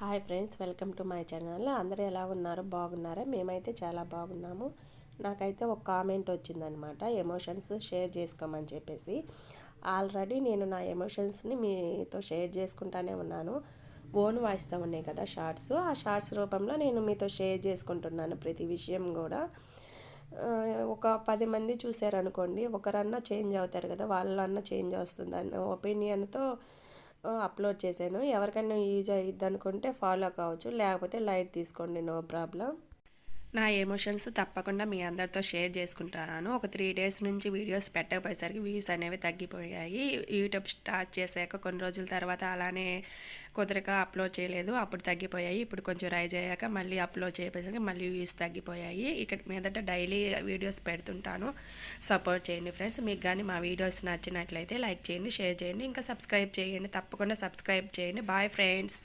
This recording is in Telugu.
Hi friends, welcome to my channel. అందరూ ఎలా ఉన్నారు? బాగున్నారా? మేమైతే చాలా బాగున్నాము. నాకైతే ఒక కామెంట్ వచ్చిందనమాట, ఎమోషన్స్ షేర్ చేసుకోమని చెప్పేసి. ఆల్రెడీ నేను నా ఎమోషన్స్ని మీతో షేర్ చేసుకుంటానే ఉన్నాను. ఓన్ వాయిస్తో ఉన్నాయి కదా షార్ట్స్, ఆ షార్ట్స్ రూపంలో నేను మీతో షేర్ చేసుకుంటున్నాను ప్రతి విషయం కూడా. ఒక 10 మంది చూసారనుకోండి, ఒకరన్నా చేంజ్ అవుతారు కదా, వాళ్ళన్నా చేంజ్ వస్తుంది అన్న ఒపీనియన్తో అప్లోడ్ చేశాను. ఎవరికైనా యూజ్ అయ్యిద్ది అనుకుంటే ఫాలో కావచ్చు, లేకపోతే లైట్ తీసుకోండి, నో ప్రాబ్లం. నా ఎమోషన్స్ తప్పకుండా మీ అందరితో షేర్ చేసుకుంటాను. ఒక 3 డేస్ నుంచి వీడియోస్ పెట్టకపోయేసరికి వ్యూస్ అనేవి తగ్గిపోయాయి. యూట్యూబ్ స్టార్ట్ చేశాక కొన్ని రోజుల తర్వాత అలానే కుదరక అప్లోడ్ చేయలేదు, అప్పుడు తగ్గిపోయాయి. ఇప్పుడు కొంచెం రైజ్ అయ్యాక మళ్ళీ అప్లోడ్ చేయకపోయేసరికి మళ్ళీ వ్యూస్ తగ్గిపోయాయి. ఇక్కడ మీదట డైలీ వీడియోస్ పెడుతుంటాను. సపోర్ట్ చేయండి ఫ్రెండ్స్. మీకు కానీ మా వీడియోస్ నచ్చినట్లయితే లైక్ చేయండి, షేర్ చేయండి, ఇంకా సబ్స్క్రైబ్ చేయండి. తప్పకుండా సబ్స్క్రైబ్ చేయండి. Bye friends.